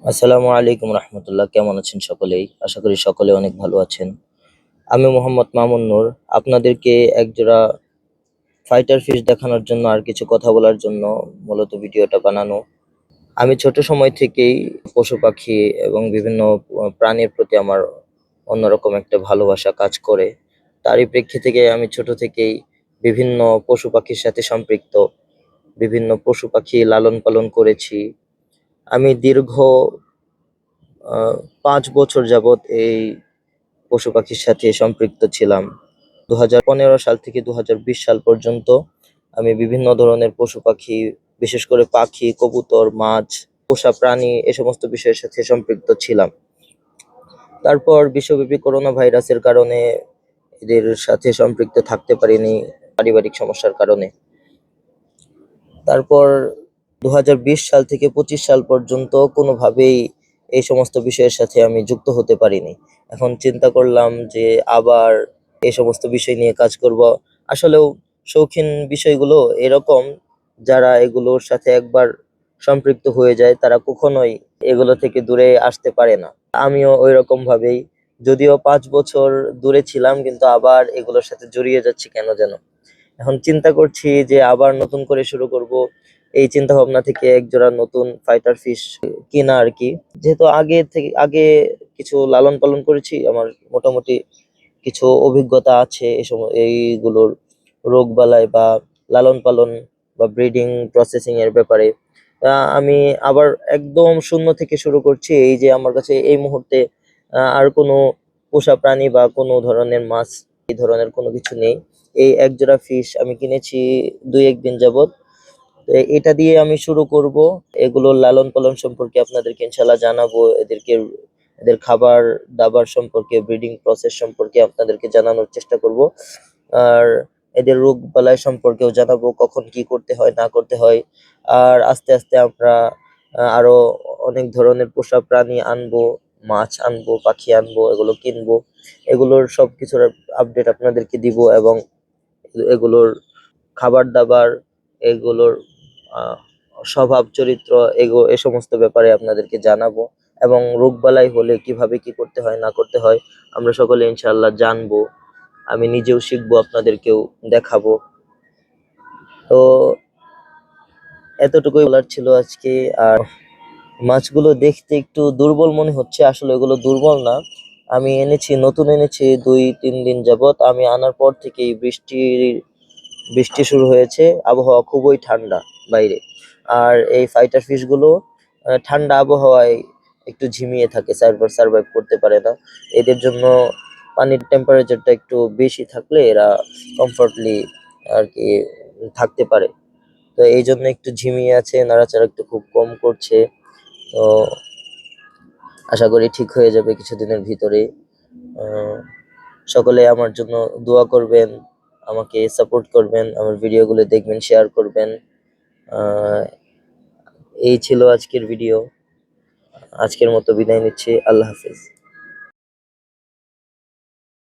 আসসালামু আলাইকুম রহমতুল্লাহ। কেমন আছেন সকলেই? আশা করি সকলে অনেক ভালো আছেন। আমি মোহাম্মদ মামুন নূর, আপনাদেরকে একজোড়া ফাইটার ফিশ দেখানোর জন্য আর কিছু কথা বলার জন্য মূলত ভিডিওটা বানানো। আমি ছোট সময় থেকেই পশু পাখি এবং বিভিন্ন প্রাণীর প্রতি আমার অন্যরকম একটা ভালোবাসা কাজ করে। তারই প্রেক্ষিতে থেকে আমি ছোট থেকেই বিভিন্ন পশু পাখির সাথে সম্পৃক্ত, বিভিন্ন পশু পাখি লালন পালন করেছি। আমি দীর্ঘ 5 বছর যাবৎ এই পশু পাখির সাথে সম্পৃক্ত ছিলাম। 2015 সাল থেকে 2020 সাল পর্যন্ত আমি বিভিন্ন ধরনের পশু পাখি, বিশেষ করে পাখি, কবুতর, মাছ, পোষা প্রাণী এ সমস্ত বিষয়ের সাথে সম্পৃক্ত ছিলাম। তারপর বিশ্বব্যাপী করোনা ভাইরাসের কারণে এদের সাথে সম্পৃক্ত থাকতে পারিনি, পারিবারিক সমস্যার কারণে। তারপর 2020 সাল থেকে 25 সাল পর্যন্ত কোনোভাবেই এই সমস্ত বিষয়ের সাথে আমি যুক্ত হতে পারিনি। এখন চিন্তা করলাম যে আবার এই সমস্ত বিষয় নিয়ে কাজ করব। আসলেও শৌখিন বিষয়গুলো এরকম, যারা এগুলোর সাথে একবার সম্পৃক্ত হয়ে যায় তারা কখনোই এগুলো থেকে দূরে আসতে পারে না। আমিও ওই রকম ভাবেই, যদিও 5 বছর দূরে ছিলাম, কিন্তু আবার এগুলোর সাথে জড়িয়ে যাচ্ছি কেন যেন। এখন চিন্তা করছি যে আবার নতুন করে শুরু করব। এই চিন্তা ভাবনা থেকে একজোড়া নতুন ফাইটার ফিশ কিনা আর কি। যেহেতু আগে কিছু লালন পালন করেছি, আমার মোটামুটি কিছু অভিজ্ঞতা আছে এইগুলোর রোগ বালাই বা লালন পালন বা ব্রিডিং প্রসেসিং এর ব্যাপারে। আমি আবার একদম শূন্য থেকে শুরু করছি। এই যে আমার কাছে এই মুহূর্তে আর কোনো পোষা প্রাণী বা কোনো ধরনের মাছ, এই ধরনের কোনো কিছু নেই। এই একজোড়া ফিশ আমি কিনেছি 2-1 দিন যাবত। তো এটা দিয়ে আমি শুরু করব। এগুলোর লালন পালন সম্পর্কে আপনাদেরকে ইনশাল্লাহ জানাবো, এদের খাবার দাবার সম্পর্কে, ব্রিডিং প্রসেস সম্পর্কে আপনাদেরকে জানানোর চেষ্টা করব। আর এদের রোগ বালাই সম্পর্কেও জানাবো, কখন কি করতে হয় না করতে হয়। আর আস্তে আস্তে আমরা আরো অনেক ধরনের পোষা প্রাণী আনবো, মাছ আনবো, পাখি আনবো, এগুলো কিনবো। এগুলোর সবকিছুর আপডেট আপনাদেরকে দিব, এবং এগুলোর খাবার দাবার, এগুলোর আহ, স্বভাব চরিত্র, এ সমস্ত ব্যাপারে আপনাদেরকে জানাবো। এবং রোগবালাই হলে কিভাবে কি করতে হয় না করতে হয় আমরা সকলে ইনশাআল্লাহ জানবো। আমি নিজেও শিখবো, আপনাদেরকেও দেখাবো। তো এতটুকুই বলার ছিল আজকে। আর মাছগুলো দেখতে একটু দুর্বল মনে হচ্ছে, আসলে এগুলো দুর্বল না। আমি নতুন এনেছি 2-3 দিন যাবত। আমি আনার পর থেকেই বৃষ্টি শুরু হয়েছে, আবহাওয়া খুবই ঠান্ডা বাইরে। আর এই ফাইটার ফিশ গুলো ঠান্ডা আবহাওয়ায় একটু ঝিমিয়ে থাকে, সার্ভাইভ করতে পারে না। এদের জন্য পানির টেম্পারেচারটা একটু বেশি থাকলে এরা কমফর্টলি আর কি থাকতে পারে। তো এই জন্য একটু ঝিমিয়ে আছে, নাড়াচাড়া একটু খুব কম করছে। তো আশা করি ঠিক হয়ে যাবে কিছুদিনের ভিতরে। আহ, সকলে আমার জন্য দোয়া করবেন, আমাকে সাপোর্ট করবেন, আমার ভিডিওগুলো দেখবেন, শেয়ার করবেন। আহ, এই ছিল আজকের ভিডিও। আজকের মতো বিদায় নিচ্ছি। আল্লাহ হাফেজ।